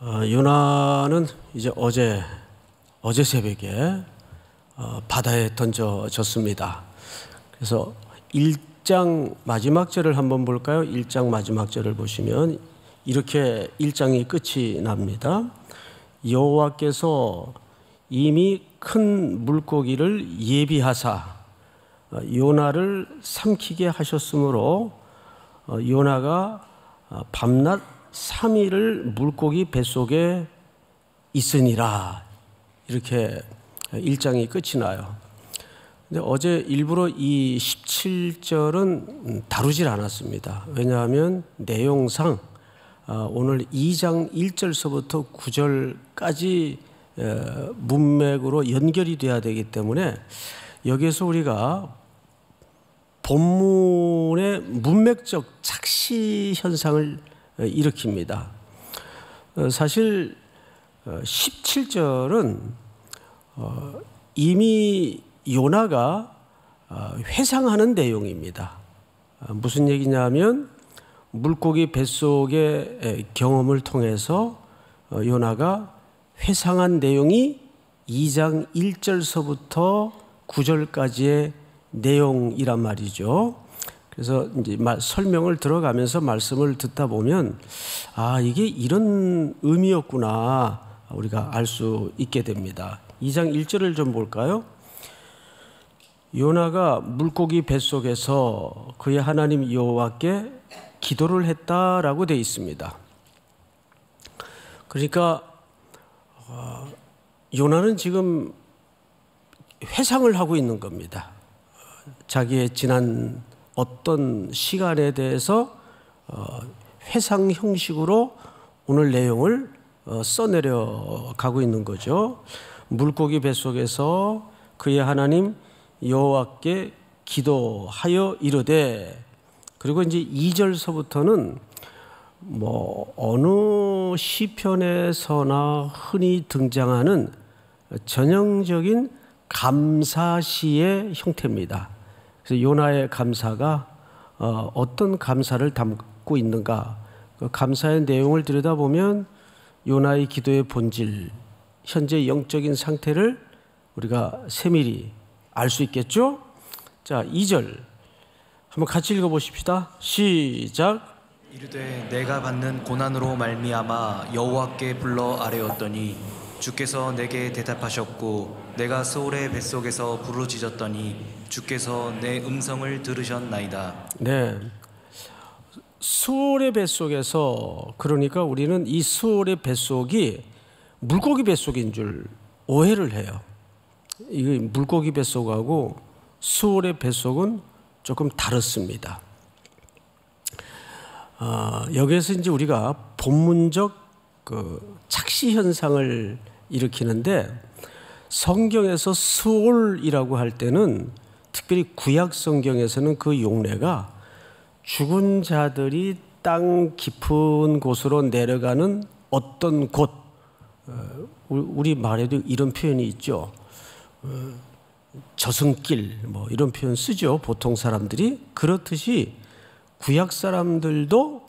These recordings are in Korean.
요나는 이제 어제 새벽에 바다에 던져졌습니다. 그래서 1장 마지막 절을 한번 볼까요? 1장 마지막 절을 보시면 이렇게 1장이 끝이 납니다. 여호와께서 이미 큰 물고기를 예비하사 요나를 삼키게 하셨으므로 요나가 밤낮 3일을 물고기 뱃속에 있으니라. 이렇게 1장이 끝이 나요. 근데 어제 일부러 이 17절은 다루질 않았습니다. 왜냐하면 내용상 오늘 2장 1절서부터 9절까지 문맥으로 연결이 돼야 되기 때문에 여기에서 우리가 본문의 문맥적 착시 현상을 일으킵니다. 사실 17절은 이미 요나가 회상하는 내용입니다. 무슨 얘기냐면 물고기 뱃속의 경험을 통해서 요나가 회상한 내용이 2장 1절서부터 9절까지의 내용이란 말이죠. 그래서 이제 설명을 들어가면서 말씀을 듣다 보면 이게 이런 의미였구나 우리가 알 수 있게 됩니다. 2장 1절을 좀 볼까요? 요나가 물고기 뱃속에서 그의 하나님 여호와께 기도를 했다라고 되어 있습니다. 그러니까 요나는 지금 회상을 하고 있는 겁니다. 자기의 지난 어떤 시간에 대해서 회상 형식으로 오늘 내용을 써내려 가고 있는 거죠. 물고기 뱃속에서 그의 하나님 여호와께 기도하여 이르되, 그리고 이제 2절서부터는 어느 시편에서나 흔히 등장하는 전형적인 감사시의 형태입니다. 그래서 요나의 감사가 어떤 감사를 담고 있는가, 그 감사의 내용을 들여다보면 요나의 기도의 본질, 현재 영적인 상태를 우리가 세밀히 알 수 있겠죠? 자, 2절 한번 같이 읽어보십시다. 시작. 이르되 내가 받는 고난으로 말미암아 여호와께 불러 아뢰었더니 주께서 내게 대답하셨고 내가 스올의 뱃속에서 부르짖었더니 주께서 내 음성을 들으셨나이다. 네, 스올의 뱃속에서, 그러니까 우리는 이 스올의 뱃속이 물고기 뱃속인 줄 오해를 해요. 이 물고기 뱃속하고 스올의 뱃속은 조금 다릅니다. 여기에서 이제 우리가 본문적 착시 현상을 일으키는데, 성경에서 스올이라고 할 때는, 특별히 구약 성경에서는 그 용례가 죽은 자들이 땅 깊은 곳으로 내려가는 어떤 곳, 우리 말에도 이런 표현이 있죠. 저승길 이런 표현 쓰죠, 보통 사람들이. 그렇듯이 구약 사람들도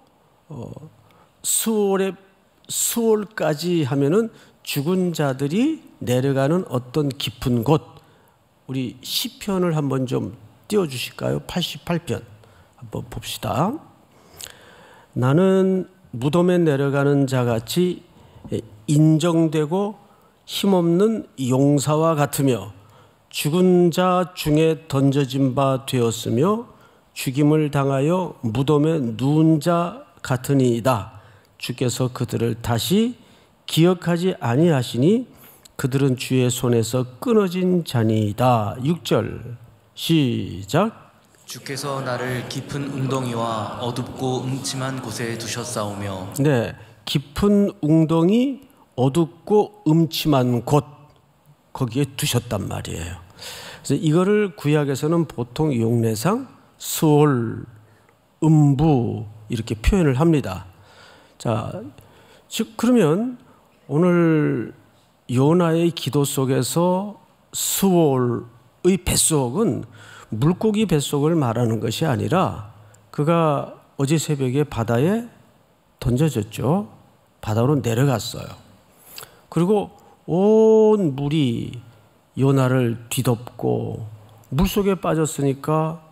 수월까지 하면은 죽은 자들이 내려가는 어떤 깊은 곳, 우리 시편을 한번 좀 띄워주실까요? 88편 한번 봅시다. 나는 무덤에 내려가는 자같이 인정되고 힘없는 용사와 같으며 죽은 자 중에 던져진 바 되었으며 죽임을 당하여 무덤에 누운 자 같으니이다. 주께서 그들을 다시 기억하지 아니하시니 그들은 주의 손에서 끊어진 자니이다. 6절 시작. 주께서 나를 깊은 웅덩이와 어둡고 음침한 곳에 두셨사오며. 네, 깊은 웅덩이, 어둡고 음침한 곳, 거기에 두셨단 말이에요. 그래서 이거를 구약에서는 보통 용례상 스올, 음부 이렇게 표현을 합니다. 자, 즉 그러면 오늘 요나의 기도 속에서 스올의 뱃속은 물고기 뱃속을 말하는 것이 아니라 그가 어제 새벽에 바다에 던져졌죠. 바다로 내려갔어요. 그리고 온 물이 요나를 뒤덮고 물속에 빠졌으니까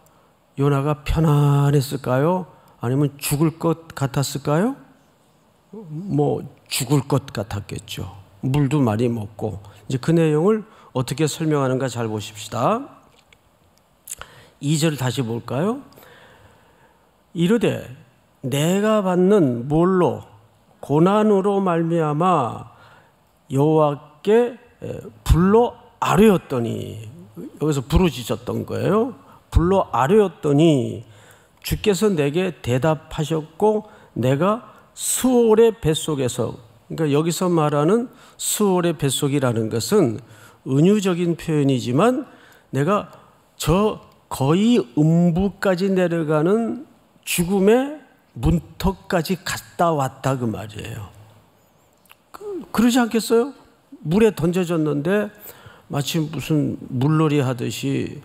요나가 편안했을까요? 아니면 죽을 것 같았을까요? 죽을 것 같았겠죠. 물도 많이 먹고. 이제 그 내용을 어떻게 설명하는가 잘 보십시다. 2절 다시 볼까요? 이르되 내가 받는 뭘로 고난으로 말미암아 여호와께 불로 아뢰었더니, 여기서 부르짖었던 거예요. 불로 아뢰었더니 주께서 내게 대답하셨고 내가 수월의 뱃속에서, 그러니까 여기서 말하는 수월의 뱃속이라는 것은 은유적인 표현이지만 내가 저 거의 음부까지 내려가는 죽음의 문턱까지 갔다 왔다 그 말이에요. 그러지 않겠어요? 물에 던져졌는데 마치 무슨 물놀이 하듯이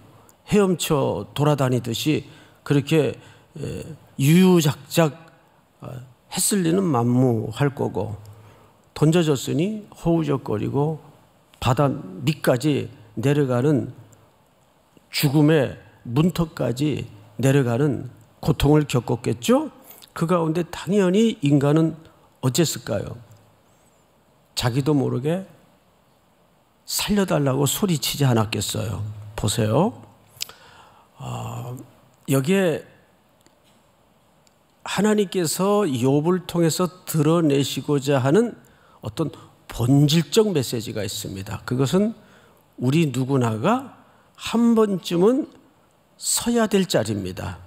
헤엄쳐 돌아다니듯이 그렇게 유유작작 했을 리는 만무할 거고, 던져졌으니 허우적거리고 바다 밑까지 내려가는 죽음의 문턱까지 내려가는 고통을 겪었겠죠? 그 가운데 당연히 인간은 어쨌을까요? 자기도 모르게 살려달라고 소리치지 않았겠어요? 보세요. 여기에 하나님께서 욥을 통해서 드러내시고자 하는 어떤 본질적 메시지가 있습니다. 그것은 우리 누구나가 한 번쯤은 서야 될 자리입니다.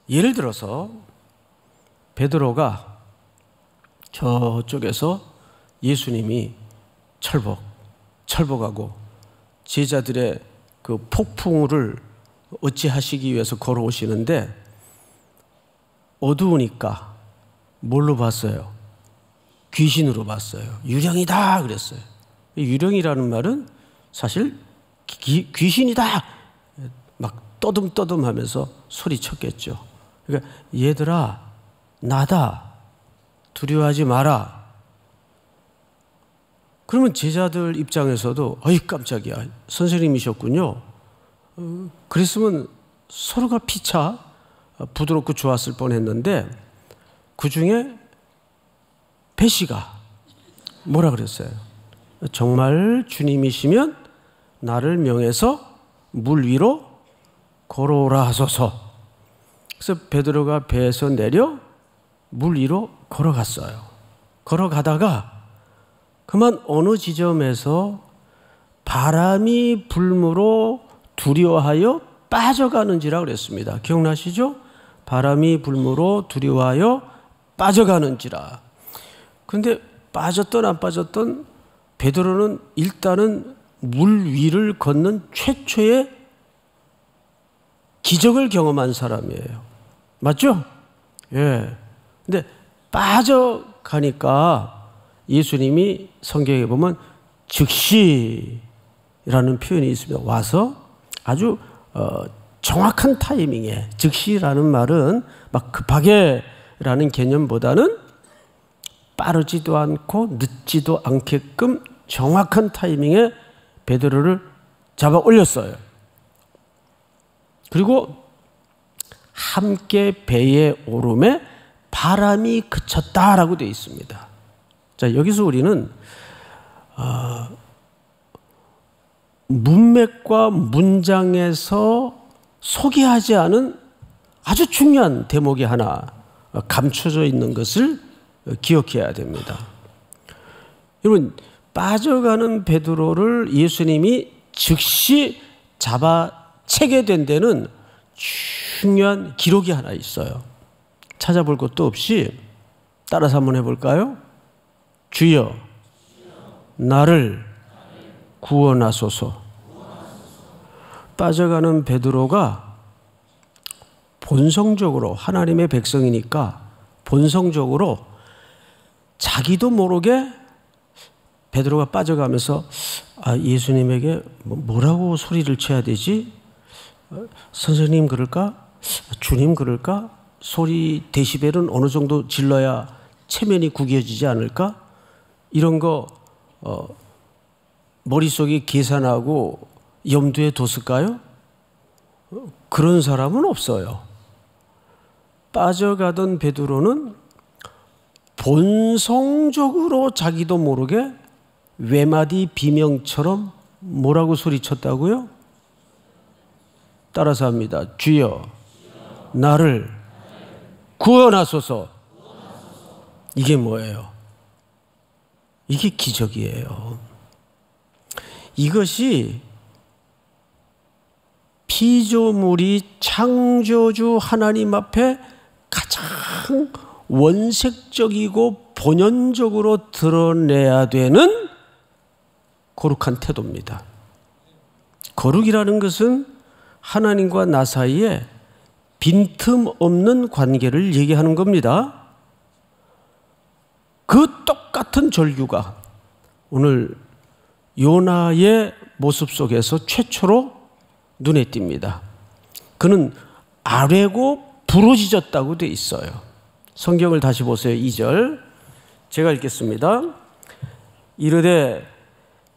예를 들어서 베드로가 저쪽에서 예수님이 철복하고 제자들의 그 폭풍우를 어찌하시기 위해서 걸어오시는데 어두우니까 뭘로 봤어요? 귀신으로 봤어요. 유령이다 그랬어요. 유령이라는 말은 사실 귀신이다 막 떠듬떠듬하면서 소리쳤겠죠. 그러니까 얘들아 나다 두려워하지 마라. 그러면 제자들 입장에서도 어이 깜짝이야 선생님이셨군요. 그랬으면 서로가 피차 부드럽고 좋았을 뻔했는데 그 중에 배씨가 뭐라 그랬어요? 정말 주님이시면 나를 명해서 물 위로 걸어오라 하소서. 그래서 베드로가 배에서 내려 물 위로 걸어갔어요. 걸어가다가 그만 어느 지점에서 바람이 불므로 두려워하여 빠져가는지라 그랬습니다. 기억나시죠? 바람이 불므로 두려워하여 빠져가는지라. 그런데 빠졌던 안 빠졌던 베드로는 일단은 물 위를 걷는 최초의 기적을 경험한 사람이에요. 맞죠? 예. 근데 빠져가니까 예수님이 성경에 보면 즉시라는 표현이 있습니다. 와서 아주 정확한 타이밍에, 즉시라는 말은 막 급하게라는 개념보다는 빠르지도 않고 늦지도 않게끔 정확한 타이밍에 베드로를 잡아 올렸어요. 그리고 함께 배에 오름에 바람이 그쳤다라고 되어 있습니다. 자, 여기서 우리는 문맥과 문장에서 소개하지 않은 아주 중요한 대목이 하나 감춰져 있는 것을 기억해야 됩니다. 여러분, 빠져가는 베드로를 예수님이 즉시 잡아채게 된 데는 중요한 기록이 하나 있어요. 찾아볼 것도 없이 따라서 한번 해볼까요? 주여 나를 구원하소서. 빠져가는 베드로가 본성적으로 하나님의 백성이니까 본성적으로 자기도 모르게 베드로가 빠져가면서 예수님에게 뭐라고 소리를 쳐야 되지? 선생님 그럴까? 주님 그럴까? 소리 데시벨은 어느 정도 질러야 체면이 구겨지지 않을까? 이런 거 머릿속에 계산하고 염두에 뒀을까요? 그런 사람은 없어요. 빠져가던 베드로는 본성적으로 자기도 모르게 외마디 비명처럼 뭐라고 소리쳤다고요? 따라서 합니다. 주여 나를 구원하소서. 이게 뭐예요? 이게 기적이에요. 이것이 피조물이 창조주 하나님 앞에 가장 원색적이고 본연적으로 드러내야 되는 거룩한 태도입니다. 거룩이라는 것은 하나님과 나 사이에 빈틈없는 관계를 얘기하는 겁니다. 그 똑같은 절규가 오늘 요나의 모습 속에서 최초로 눈에 띕니다. 그는 아뢰고 부러지졌다고 돼 있어요. 성경을 다시 보세요. 2절 제가 읽겠습니다. 이르되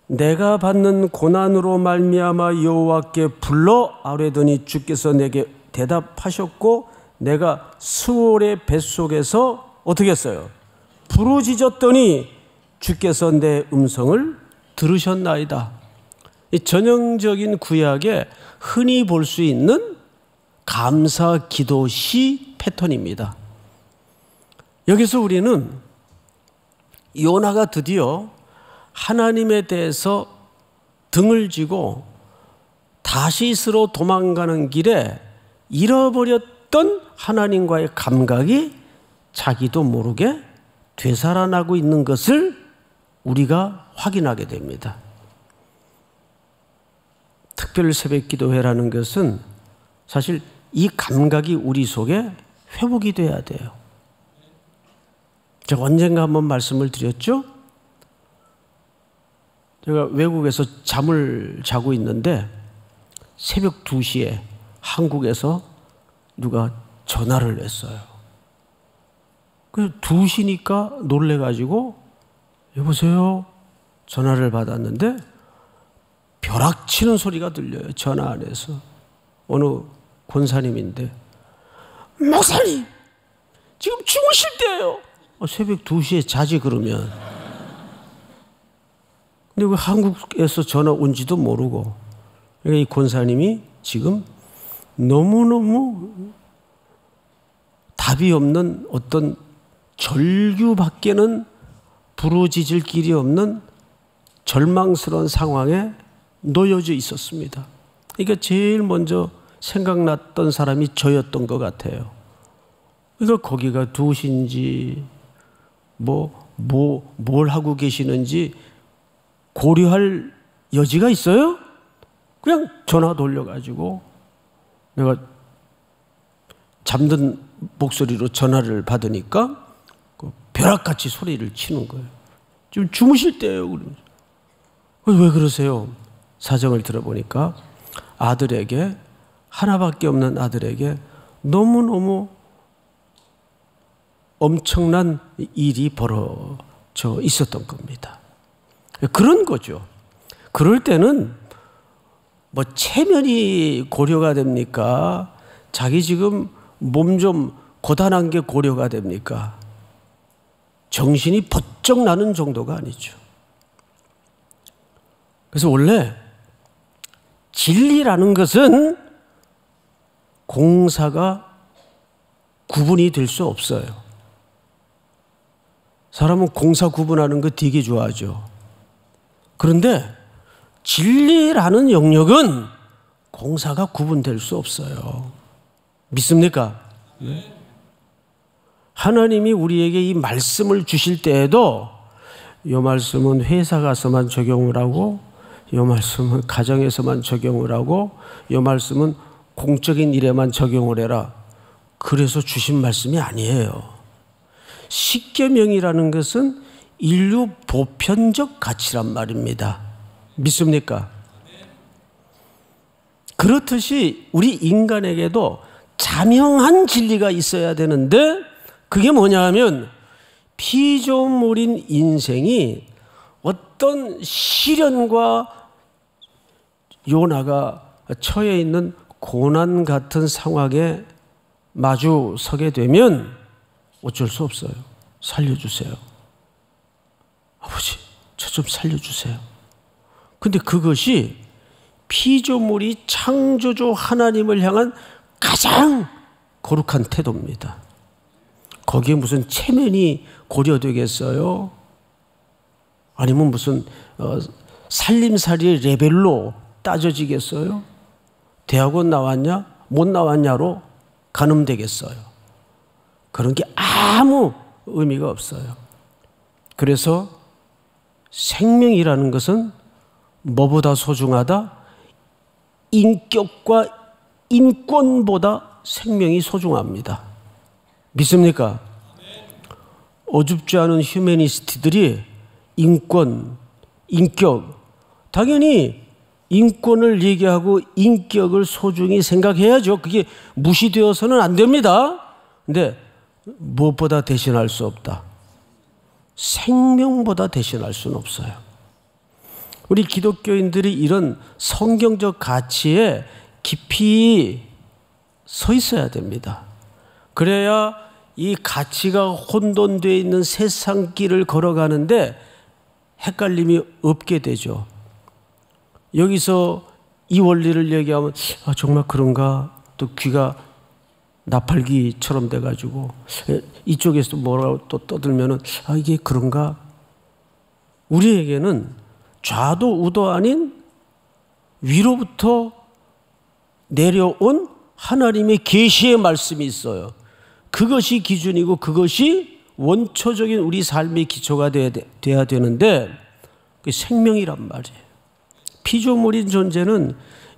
내가 받는 고난으로 말미암아 여호와께 불러 아뢰더니 주께서 내게 대답하셨고 내가 스올의 뱃속에서 어떻게 했어요? 부르짖었더니 주께서 내 음성을 들으셨나이다. 이 전형적인 구약에 흔히 볼 수 있는 감사 기도 시 패턴입니다. 여기서 우리는 요나가 드디어 하나님에 대해서 등을 쥐고 다시스로 도망가는 길에 잃어버렸던 하나님과의 감각이 자기도 모르게 되살아나고 있는 것을 우리가 확인하게 됩니다. 특별 새벽 기도회라는 것은 사실 이 감각이 우리 속에 회복이 돼야 돼요. 제가 언젠가 한번 말씀을 드렸죠? 제가 외국에서 잠을 자고 있는데 새벽 2시에 한국에서 누가 전화를 했어요. 그래서 2시니까 놀래가지고 여보세요? 전화를 받았는데 벼락치는 소리가 들려요. 전화 안에서. 어느 권사님인데 목사님 지금 주무실 때예요. 새벽 2시에 자지 그러면. 근데 왜 한국에서 전화 온지도 모르고. 그러니까 이 권사님이 지금 너무너무 답이 없는 어떤 절규밖에는 부르짖을 길이 없는 절망스러운 상황에 놓여져 있었습니다. 그러니까 제일 먼저 생각났던 사람이 저였던 것 같아요. 그러니까 거기가 2시인지 뭘 하고 계시는지 고려할 여지가 있어요? 그냥 전화 돌려가지고 내가 잠든 목소리로 전화를 받으니까 벼락같이 소리를 치는 거예요. 지금 주무실 때예요. 왜 그러세요? 사정을 들어보니까 아들에게, 하나밖에 없는 아들에게 너무너무 엄청난 일이 벌어져 있었던 겁니다. 그런 거죠. 그럴 때는 체면이 고려가 됩니까? 자기 지금 몸 좀 고단한 게 고려가 됩니까? 정신이 번쩍 나는 정도가 아니죠. 그래서 원래 진리라는 것은 공사가 구분이 될 수 없어요. 사람은 공사 구분하는 거 되게 좋아하죠. 그런데 진리라는 영역은 공사가 구분될 수 없어요. 믿습니까? 네. 하나님이 우리에게 이 말씀을 주실 때에도 이 말씀은 회사 가서만 적용을 하고 이 말씀은 가정에서만 적용을 하고 이 말씀은 공적인 일에만 적용을 해라. 그래서 주신 말씀이 아니에요. 십계명이라는 것은 인류 보편적 가치란 말입니다. 믿습니까? 그렇듯이 우리 인간에게도 자명한 진리가 있어야 되는데 그게 뭐냐 하면 피조물인 인생이 어떤 시련과 요나가 처해 있는 고난 같은 상황에 마주 서게 되면 어쩔 수 없어요. 살려주세요. 아버지, 저 좀 살려주세요. 근데 그것이 피조물이 창조주 하나님을 향한 가장 거룩한 태도입니다. 거기에 무슨 체면이 고려되겠어요? 아니면 무슨 살림살이의 레벨로 따져지겠어요? 대학원 나왔냐? 못 나왔냐로 가늠되겠어요? 그런 게 아무 의미가 없어요. 그래서 생명이라는 것은 뭐보다 소중하다? 인격과 인권보다 생명이 소중합니다. 믿습니까? 어줍지 않은 휴머니스트들이 인권, 인격, 당연히 인권을 얘기하고 인격을 소중히 생각해야죠. 그게 무시되어서는 안 됩니다. 근데 무엇보다 대신할 수 없다. 생명보다 대신할 수는 없어요. 우리 기독교인들이 이런 성경적 가치에 깊이 서 있어야 됩니다. 그래야 이 가치가 혼돈되어 있는 세상 길을 걸어가는데 헷갈림이 없게 되죠. 여기서 이 원리를 얘기하면 정말 그런가? 또 귀가 나팔기처럼 돼가지고 이쪽에서 뭐라고 또 떠들면은 이게 그런가? 우리에게는 좌도 우도 아닌 위로부터 내려온 하나님의 계시의 말씀이 있어요. 그것이 기준이고 그것이 원초적인 우리 삶의 기초가 돼야 되는데 그게 생명이란 말이에요. 피조물인 존재는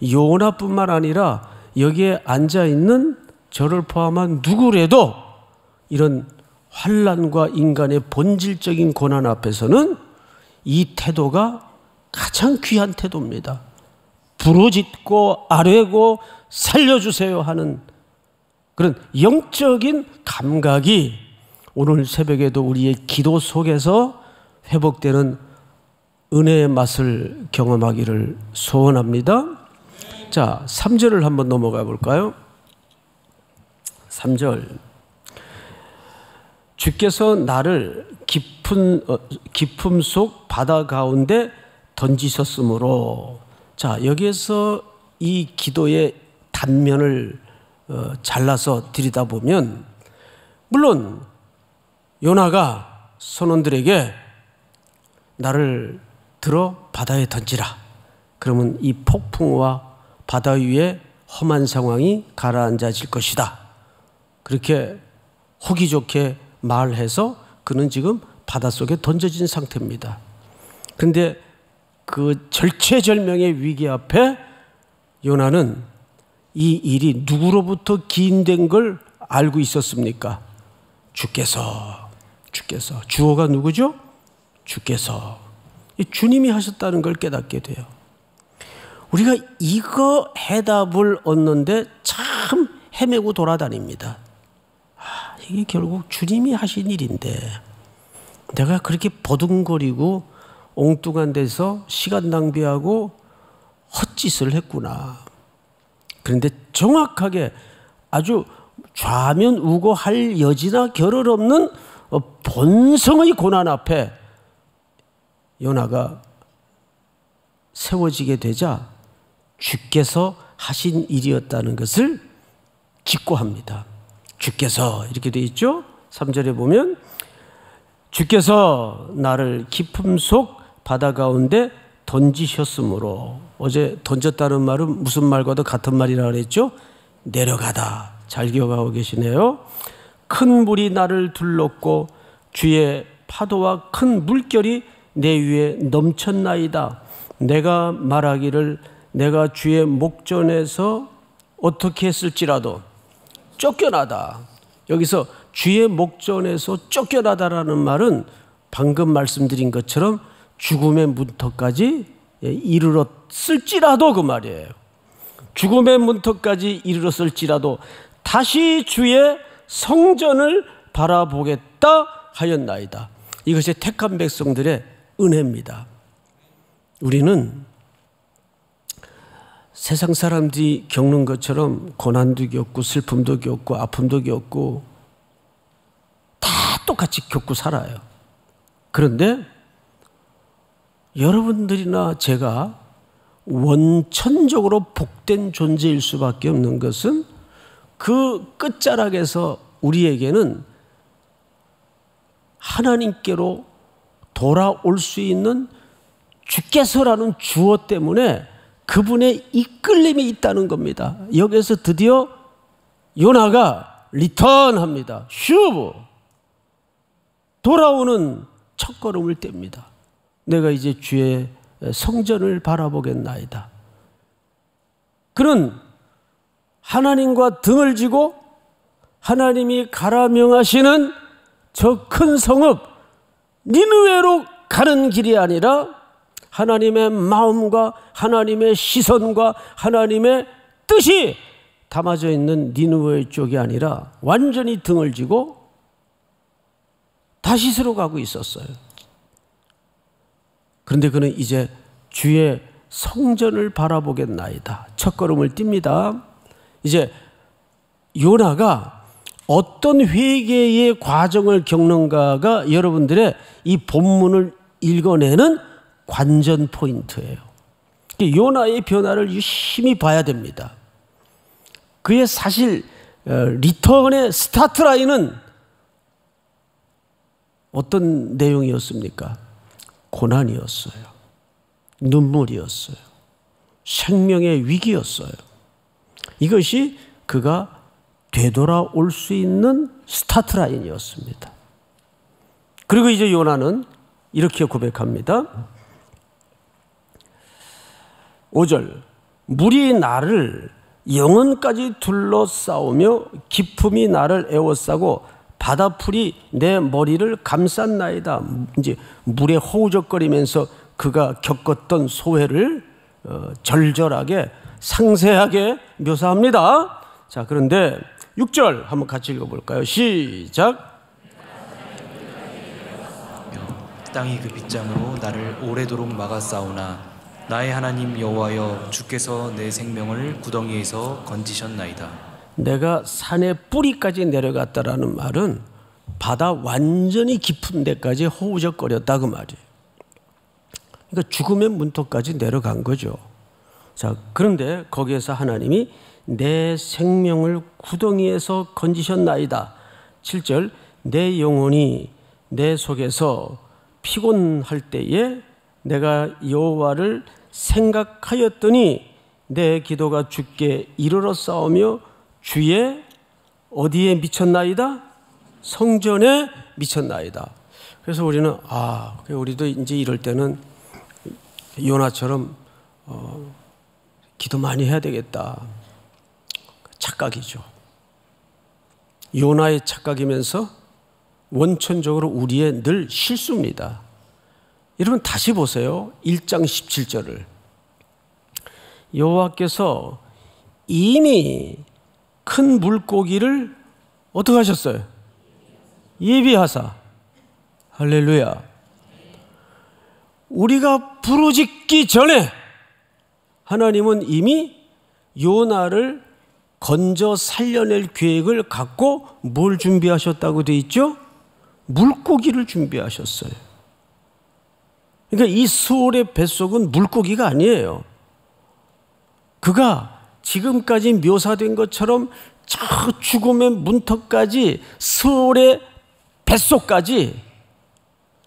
요나뿐만 아니라 여기에 앉아있는 저를 포함한 누구라도 이런 환난과 인간의 본질적인 고난 앞에서는 이 태도가 가장 귀한 태도입니다. 부르짖고 아뢰고 살려주세요 하는 그런 영적인 감각이 오늘 새벽에도 우리의 기도 속에서 회복되는 은혜의 맛을 경험하기를 소원합니다. 자, 3절을 한번 넘어가 볼까요? 3절. 주께서 나를 깊음 속 바다 가운데 던지셨으므로. 자, 여기에서 이 기도의 단면을 잘라서 들여다보면 물론 요나가 선원들에게 나를 들어 바다에 던지라. 그러면 이 폭풍과 바다 위에 험한 상황이 가라앉아질 것이다. 그렇게 호기 좋게 말해서 그는 지금 바닷속에 던져진 상태입니다. 그런데 그 절체절명의 위기 앞에 요나는 이 일이 누구로부터 기인된 걸 알고 있었습니까? 주께서. 주어가 누구죠? 주께서. 주님이 하셨다는 걸 깨닫게 돼요. 우리가 이거 해답을 얻는데 참 헤매고 돌아다닙니다. 이게 결국 주님이 하신 일인데 내가 그렇게 버둥거리고 엉뚱한 데서 시간 낭비하고 헛짓을 했구나. 그런데 정확하게 아주 좌면 우고 할 여지나 겨를 없는 본성의 고난 앞에 요나가 세워지게 되자 주께서 하신 일이었다는 것을 직고합니다. 주께서 이렇게 되어 있죠. 3절에 보면 주께서 나를 깊음 속 바다 가운데 던지셨으므로. 어제 던졌다는 말은 무슨 말과도 같은 말이라고 그랬죠? 내려가다. 잘 기억하고 계시네요. 큰 물이 나를 둘렀고 주의 파도와 큰 물결이 내 위에 넘쳤나이다. 내가 말하기를 내가 주의 목전에서 어떻게 했을지라도 쫓겨나다. 여기서 주의 목전에서 쫓겨나다라는 말은 방금 말씀드린 것처럼 죽음의 문턱까지 이르렀을지라도 그 말이에요. 죽음의 문턱까지 이르렀을지라도 다시 주의 성전을 바라보겠다 생각하였나이다. 이것이 택한 백성들의 은혜입니다. 우리는 세상 사람들이 겪는 것처럼 고난도 겪고 슬픔도 겪고 아픔도 겪고 다 똑같이 겪고 살아요. 그런데 여러분들이나 제가 원천적으로 복된 존재일 수밖에 없는 것은 그 끝자락에서 우리에게는 하나님께로 돌아올 수 있는 주께서라는 주어 때문에 그분의 이끌림이 있다는 겁니다. 여기서 드디어 요나가 리턴합니다. 슈브 돌아오는 첫걸음을 뗍니다. 내가 이제 주의 성전을 바라보겠나이다. 그는 하나님과 등을 지고 하나님이 가라 명하시는 저 큰 성읍 니느웨로 가는 길이 아니라 하나님의 마음과 하나님의 시선과 하나님의 뜻이 담아져 있는 니느웨 쪽이 아니라 완전히 등을 지고 다시스로 가고 있었어요. 그런데 그는 이제 주의 성전을 바라보겠나이다. 첫걸음을 띱니다. 이제 요나가 어떤 회개의 과정을 겪는가가 여러분들의 이 본문을 읽어내는 관전 포인트예요. 요나의 변화를 유심히 봐야 됩니다. 그의 사실 리턴의 스타트 라인은 어떤 내용이었습니까? 고난이었어요. 눈물이었어요. 생명의 위기였어요. 이것이 그가 되돌아올 수 있는 스타트 라인이었습니다. 그리고 이제 요나는 이렇게 고백합니다. 5절 물이 나를 영혼까지 둘러싸우며 기품이 나를 에워싸고 바다풀이 내 머리를 감쌌나이다. 이제 물에 허우적거리면서 그가 겪었던 소회를 절절하게 상세하게 묘사합니다. 자, 그런데 6절 한번 같이 읽어볼까요? 시작. 땅이 그 빗장으로 나를 오래도록 막아싸우나 나의 하나님 여호와여 주께서 내 생명을 구덩이에서 건지셨나이다. 내가 산의 뿌리까지 내려갔다라는 말은 바다 완전히 깊은 데까지 허우적거렸다 그 말이에요. 그러니까 죽음의 문턱까지 내려간 거죠. 자, 그런데 거기에서 하나님이 내 생명을 구덩이에서 건지셨나이다. 7절 내 영혼이 내 속에서 피곤할 때에 내가 여호와를 생각하였더니 내 기도가 주께 이르러 싸우며 주의 어디에 미쳤나이다? 성전에 미쳤나이다. 그래서 우리는 우리도 이제 이럴 때는 요나처럼 기도 많이 해야 되겠다. 착각이죠. 요나의 착각이면서 원천적으로 우리의 늘 실수입니다. 여러분 다시 보세요. 1장 17절을. 여호와께서 이미 큰 물고기를 어떻게 하셨어요? 예비하사. 할렐루야. 우리가 부르짖기 전에 하나님은 이미 요나를 건져 살려낼 계획을 갖고 뭘 준비하셨다고 되어 있죠? 물고기를 준비하셨어요. 그러니까 이 스올의 뱃속은 물고기가 아니에요. 그가 지금까지 묘사된 것처럼 저 죽음의 문턱까지 스올의 뱃속까지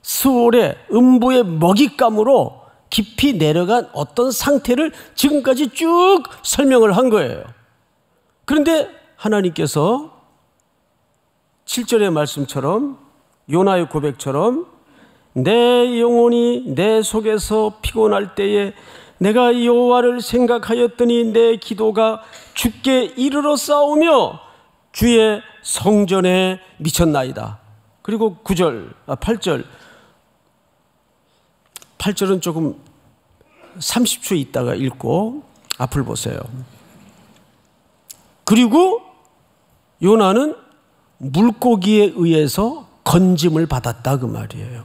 스올의 음부의 먹잇감으로 깊이 내려간 어떤 상태를 지금까지 쭉 설명을 한 거예요. 그런데 하나님께서 7절의 말씀처럼 요나의 고백처럼 내 영혼이 내 속에서 피곤할 때에 내가 여호와를 생각하였더니 내 기도가 주께 이르러 싸우며 주의 성전에 미쳤나이다. 그리고 8절은 조금 30초 있다가 읽고 앞을 보세요. 그리고 요나는 물고기에 의해서 건짐을 받았다 그 말이에요.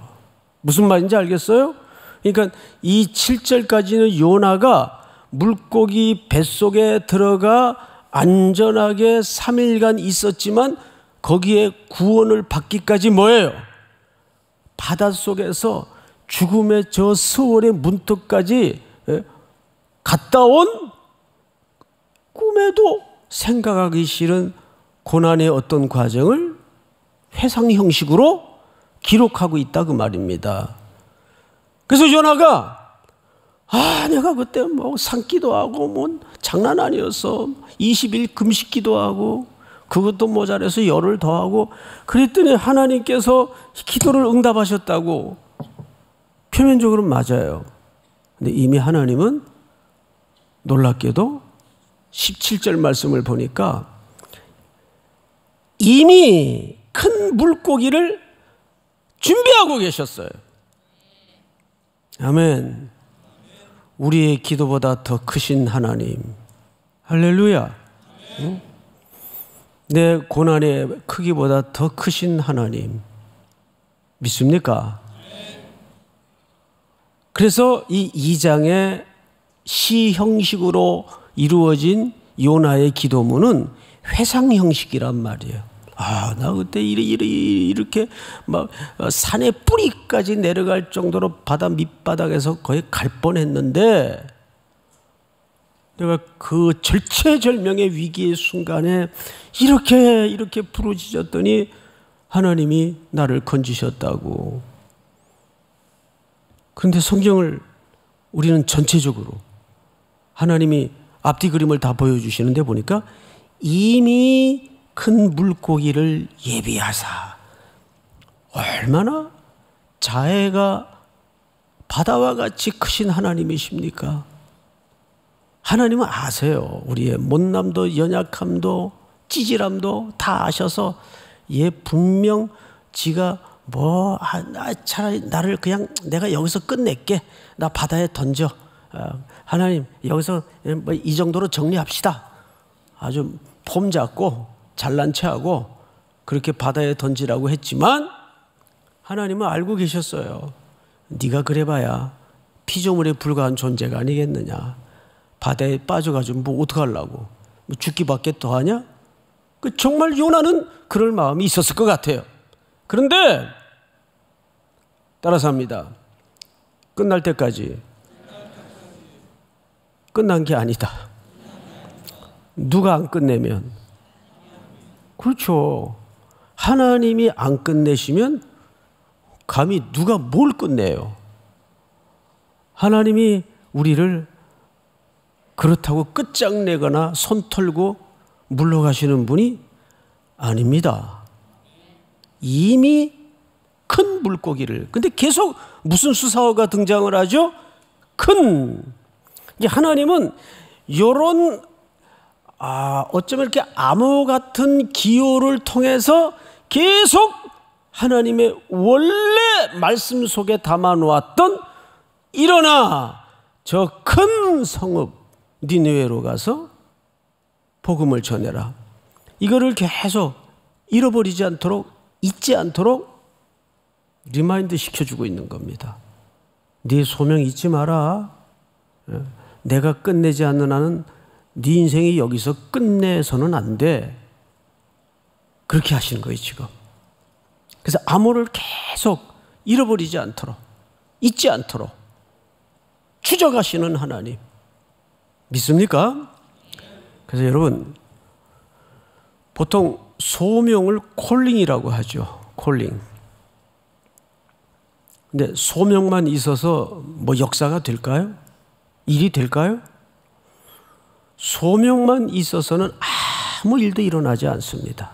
무슨 말인지 알겠어요? 그러니까 이 7절까지는 요나가 물고기 뱃속에 들어가 안전하게 3일간 있었지만 거기에 구원을 받기까지 뭐예요? 바닷속에서 죽음의 저 스월의 문턱까지 갔다 온 꿈에도 생각하기 싫은 고난의 어떤 과정을 회상 형식으로 기록하고 있다 그 말입니다. 그래서 요나가 내가 그때 뭐 산기도 하고 뭐 장난 아니었어. 20일 금식 기도하고 그것도 모자라서 열흘 더 하고 그랬더니 하나님께서 기도를 응답하셨다고. 표면적으로 맞아요. 근데 이미 하나님은 놀랍게도 17절 말씀을 보니까 이미 큰 물고기를 준비하고 계셨어요. 아멘. 우리의 기도보다 더 크신 하나님. 할렐루야. 응? 내 고난의 크기보다 더 크신 하나님. 믿습니까? 그래서 이 2장의 시 형식으로 이루어진 요나의 기도문은 회상 형식이란 말이에요. 나 그때 이렇게 막 산의 뿌리까지 내려갈 정도로 바다 밑바닥에서 거의 갈 뻔했는데 내가 그 절체절명의 위기의 순간에 이렇게 부르짖었더니 하나님이 나를 건지셨다고. 그런데 성경을 우리는 전체적으로 하나님이 앞뒤 그림을 다 보여주시는데 보니까 이미 큰 물고기를 예비하사. 얼마나 자애가 바다와 같이 크신 하나님이십니까? 하나님은 아세요. 우리의 못남도 연약함도 찌질함도 다 아셔서 분명 지가 차라리 나를 그냥 내가 여기서 끝낼게. 나 바다에 던져. 하나님 여기서 이 정도로 정리합시다. 아주 폼 잡고 잘난 체하고 그렇게 바다에 던지라고 했지만 하나님은 알고 계셨어요. 네가 그래봐야 피조물에 불과한 존재가 아니겠느냐. 바다에 빠져가지고 뭐 어떡하려고. 뭐 죽기밖에 더 하냐? 정말 요나는 그럴 마음이 있었을 것 같아요. 그런데 따라서 합니다. 끝날 때까지 끝난 게 아니다. 누가 안 끝내면, 그렇죠. 하나님이 안 끝내시면 감히 누가 뭘 끝내요. 하나님이 우리를 그렇다고 끝장내거나 손 털고 물러가시는 분이 아닙니다. 이미 큰 물고기를. 근데 계속 무슨 수사어가 등장을 하죠? 큰. 하나님은 이런 어쩌면 이렇게 암호 같은 기호를 통해서 계속 하나님의 원래 말씀 속에 담아놓았던 일어나 저 큰 성읍 니느웨로 가서 복음을 전해라. 이거를 계속 잃어버리지 않도록, 잊지 않도록 리마인드 시켜주고 있는 겁니다. 네 소명 잊지 마라. 내가 끝내지 않는 한은 네 인생이 여기서 끝내서는 안 돼. 그렇게 하시는 거예요 지금. 그래서 암호를 계속 잃어버리지 않도록, 잊지 않도록 추적하시는 하나님. 믿습니까? 그래서 여러분, 보통 소명을 콜링이라고 하죠. 콜링. 근데 소명만 있어서 뭐 역사가 될까요? 일이 될까요? 소명만 있어서는 아무 일도 일어나지 않습니다.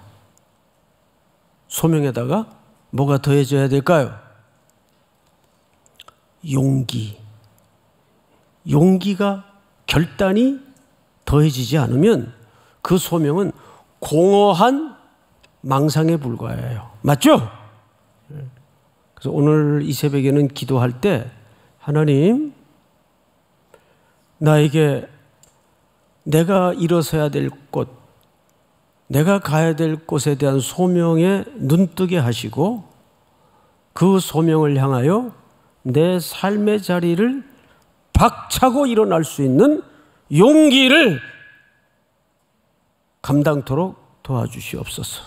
소명에다가 뭐가 더해져야 될까요? 용기. 용기가, 결단이 더해지지 않으면 그 소명은 공허한 망상에 불과해요. 맞죠? 그래서 오늘 이 새벽에는 기도할 때 하나님, 나에게 내가 일어서야 될 곳, 내가 가야 될 곳에 대한 소명에 눈뜨게 하시고 그 소명을 향하여 내 삶의 자리를 박차고 일어날 수 있는 용기를 감당토록 도와주시옵소서.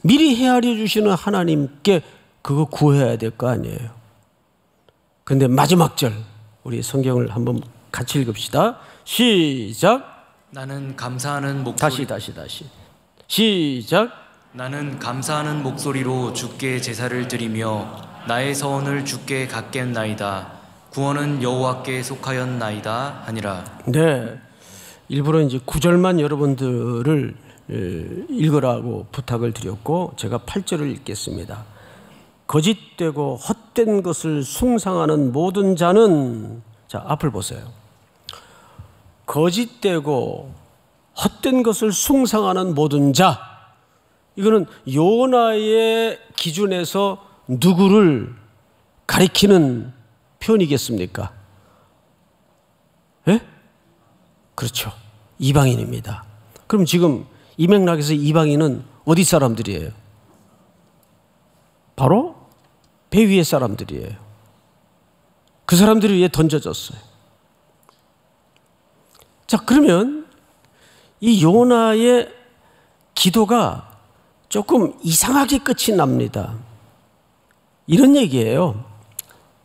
미리 헤아려 주시는 하나님께 그거 구해야 될 거 아니에요. 근데 마지막 절 우리 성경을 한번 같이 읽읍시다. 시작. 나는 감사하는 목소리 다시 시작. 나는 감사하는 목소리로 주께 제사를 드리며 나의 서원을 주께 갖겠나이다. 구원은 여호와께 속하였나이다 하니라. 네, 일부러 이제 9절만 여러분들을 읽으라고 부탁을 드렸고 제가 8절을 읽겠습니다. 거짓되고 헛된 것을 숭상하는 모든 자는, 자 앞을 보세요. 거짓되고 헛된 것을 숭상하는 모든 자, 이거는 요나의 기준에서 누구를 가리키는 표현이겠습니까? 예? 그렇죠. 이방인입니다. 그럼 지금 이 맥락에서 이방인은 어디 사람들이에요? 바로 배 위의 사람들이에요. 그 사람들이 위에 던져졌어요. 자, 그러면 이 요나의 기도가 조금 이상하게 끝이 납니다. 이런 얘기예요.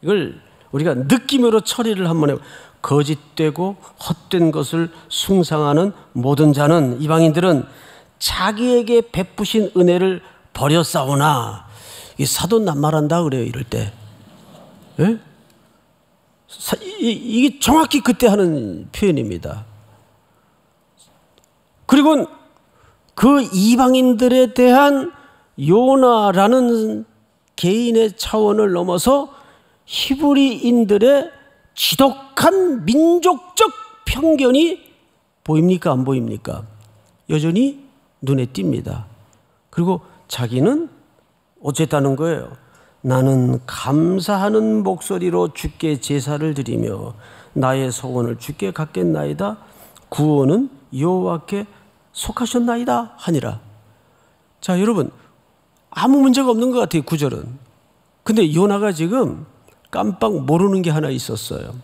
이걸 우리가 느낌으로 처리를 한번 해요. 거짓되고 헛된 것을 숭상하는 모든 자는, 이방인들은 자기에게 베푸신 은혜를 버렸사오나, 사돈 낱말한다 그래요, 이럴 때. 예? 이게 정확히 그때 하는 표현입니다. 그리고 그 이방인들에 대한 요나라는 개인의 차원을 넘어서 히브리인들의 지독한 민족적 편견이 보입니까? 안 보입니까? 여전히 눈에 띕니다. 그리고 자기는 어쨌다는 거예요. 나는 감사하는 목소리로 주께 제사를 드리며 나의 소원을 주께 갖겠나이다. 구원은 여호와께 속하셨나이다 하니라. 자, 여러분, 아무 문제가 없는 것 같아요, 9절은. 근데 요나가 지금 깜빡 모르는 게 하나 있었어요.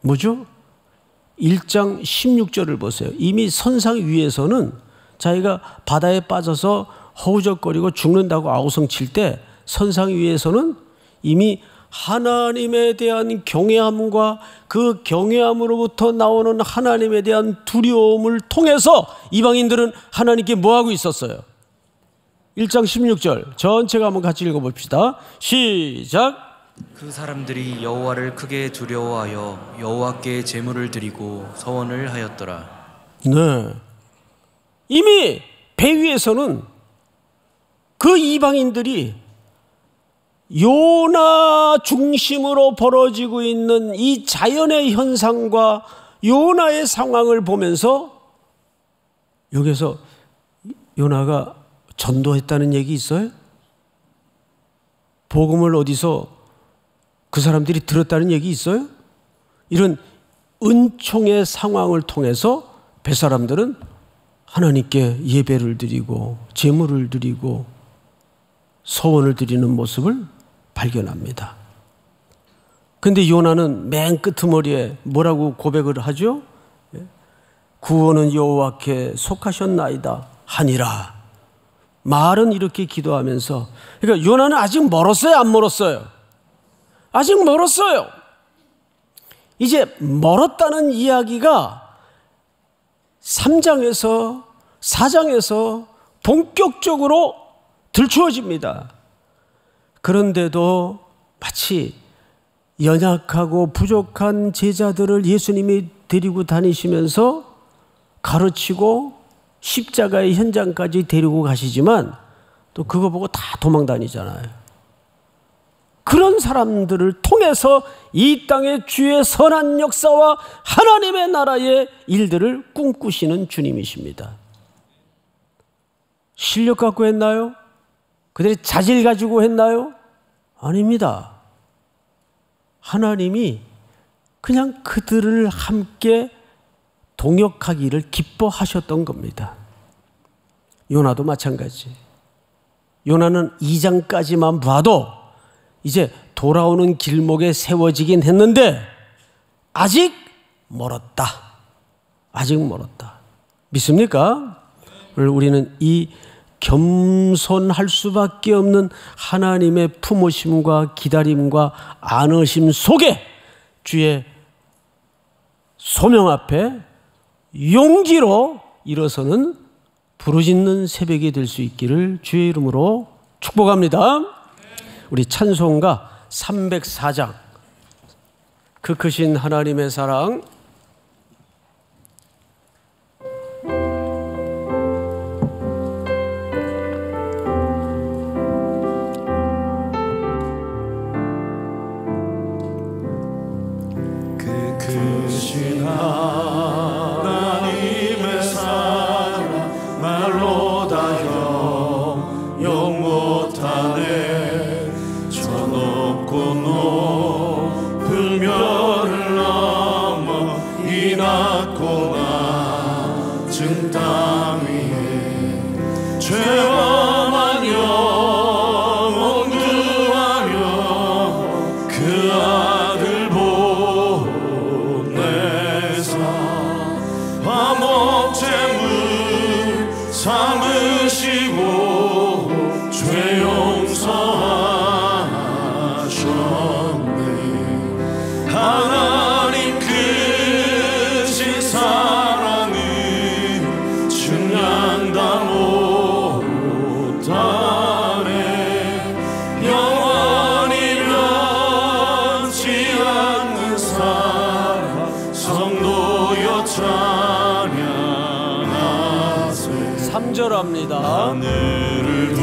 뭐죠? 1장 16절을 보세요. 이미 선상 위에서는 자기가 바다에 빠져서 허우적거리고 죽는다고 아우성 칠 때 선상 위에서는 이미 하나님에 대한 경외함과 그 경외함으로부터 나오는 하나님에 대한 두려움을 통해서 이방인들은 하나님께 뭐하고 있었어요? 1장 16절 전체가 한번 같이 읽어봅시다. 시작. 그 사람들이 여호와를 크게 두려워하여 여호와께 제물을 드리고 서원을 하였더라. 네, 이미 배 위에서는 그 이방인들이 요나 중심으로 벌어지고 있는 이 자연의 현상과 요나의 상황을 보면서, 여기서 요나가 전도했다는 얘기 있어요? 복음을 어디서 그 사람들이 들었다는 얘기 있어요? 이런 은총의 상황을 통해서 배 사람들은 하나님께 예배를 드리고 제물을 드리고 서원을 드리는 모습을 발견합니다. 그런데 요나는 맨 끄트머리에 뭐라고 고백을 하죠? 구원은 여호와께 속하셨나이다 하니라. 말은 이렇게 기도하면서, 그러니까 요나는 아직 멀었어요, 안 멀었어요? 아직 멀었어요. 이제 멀었다는 이야기가 3장에서 4장에서 본격적으로 들추어집니다. 그런데도 마치 연약하고 부족한 제자들을 예수님이 데리고 다니시면서 가르치고 십자가의 현장까지 데리고 가시지만 또 그거 보고 다 도망 다니잖아요. 그런 사람들을 통해서 이 땅의 주의 선한 역사와 하나님의 나라의 일들을 꿈꾸시는 주님이십니다. 실력 갖고 했나요? 그들이 자질 가지고 했나요? 아닙니다. 하나님이 그냥 그들을 함께 동역하기를 기뻐하셨던 겁니다. 요나도 마찬가지. 요나는 2장까지만 봐도 이제 돌아오는 길목에 세워지긴 했는데 아직 멀었다. 아직 멀었다. 믿습니까? 우리는 이 겸손할 수밖에 없는 하나님의 품으심과 기다림과 안으심 속에 주의 소명 앞에 용기로 일어서는 부르짖는 새벽이 될 수 있기를 주의 이름으로 축복합니다. 우리 찬송가 304장 그 크신 하나님의 사랑 그 크신 하나님의 사랑 말로 다 형용 못하네. 저 높고 높은 별을 넘어 이 낮고 낮은 땅 위에 죄와만 영원 구하여 그 아들 보내사 화목제물 삼으시고 죄 용서하셨네. 하나님 크신 사랑은 측량다 못하네. 영원히 변치 않는 사랑 성도여 찬양하세. 3절합니다. 하늘을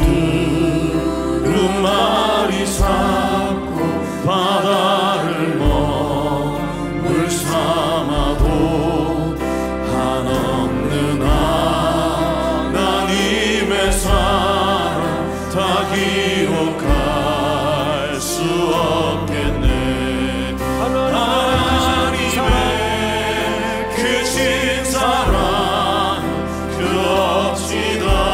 두루마리 삼고 바다를 먹물 삼아도 한없는 하나님의 사랑 다 기록할 수 없겠네. 하나님의 크신 사랑 그 어찌 닿았을까.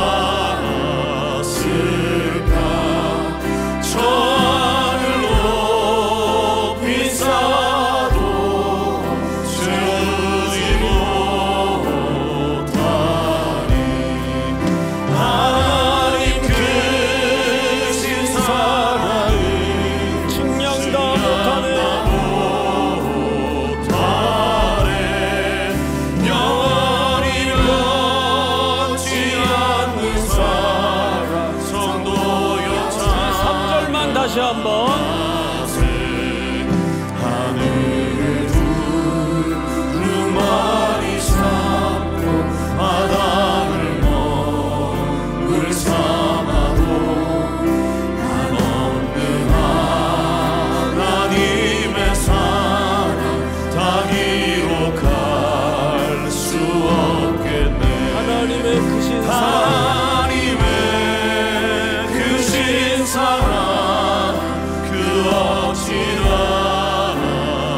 저 하늘 높이 쌓아도 채우지 못하니. 하나님 크신 사랑은 측량다 못하네. 영원히 변치 않는 사랑 성도여 3절만 다시 한번. 하늘을 두루마리 삼고 바다를 먹물 삼아도 한없는 하나님의 사랑 다 기록할 수 없겠네. 하나님의 크신 사랑 하나님의 크신 사랑 그 어찌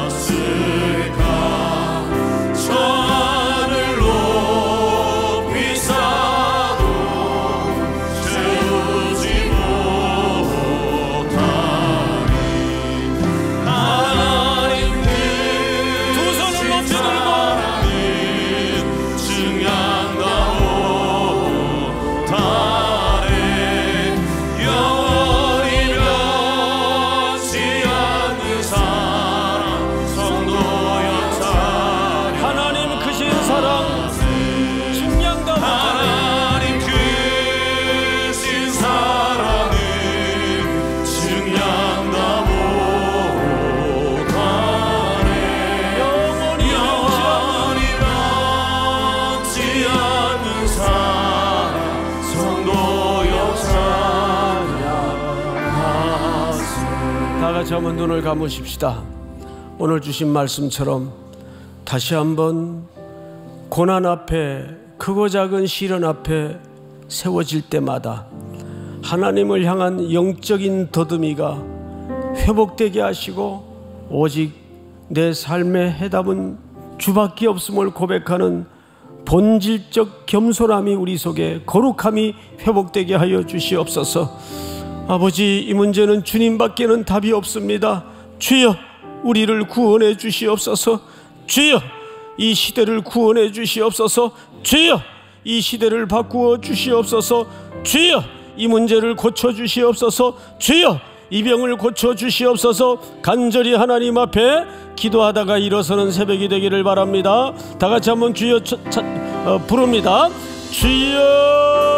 닿았을까. 저 하늘 높이 쌓아도 채우지 못하니. 하나님 두 손을 높이 들고 증량다 못하네. 영원히 변치 않는 사랑 성도여 찬양. 하나님 크신 사랑 측량다 못하네. 하나님 크신 사랑은 증량다 못하네. 영원히 영원히 변치 않는 사랑 성도여 찬양하세. 다 같이 한번 눈을 감으십시다. 오늘 주신 말씀처럼 다시 한번 고난 앞에 크고 작은 시련 앞에 세워질 때마다 하나님을 향한 영적인 더듬이가 회복되게 하시고 오직 내 삶의 해답은 주밖에 없음을 고백하는 본질적 겸손함이 우리 속에 거룩함이 회복되게 하여 주시옵소서. 아버지, 이 문제는 주님밖에는 답이 없습니다. 주여, 우리를 구원해 주시옵소서. 주여, 이 시대를 구원해 주시옵소서. 주여, 이 시대를 바꾸어 주시옵소서. 주여, 이 문제를 고쳐 주시옵소서. 주여, 이 병을 고쳐 주시옵소서. 간절히 하나님 앞에 기도하다가 일어서는 새벽이 되기를 바랍니다. 다 같이 한번 주여 부릅니다. 주여.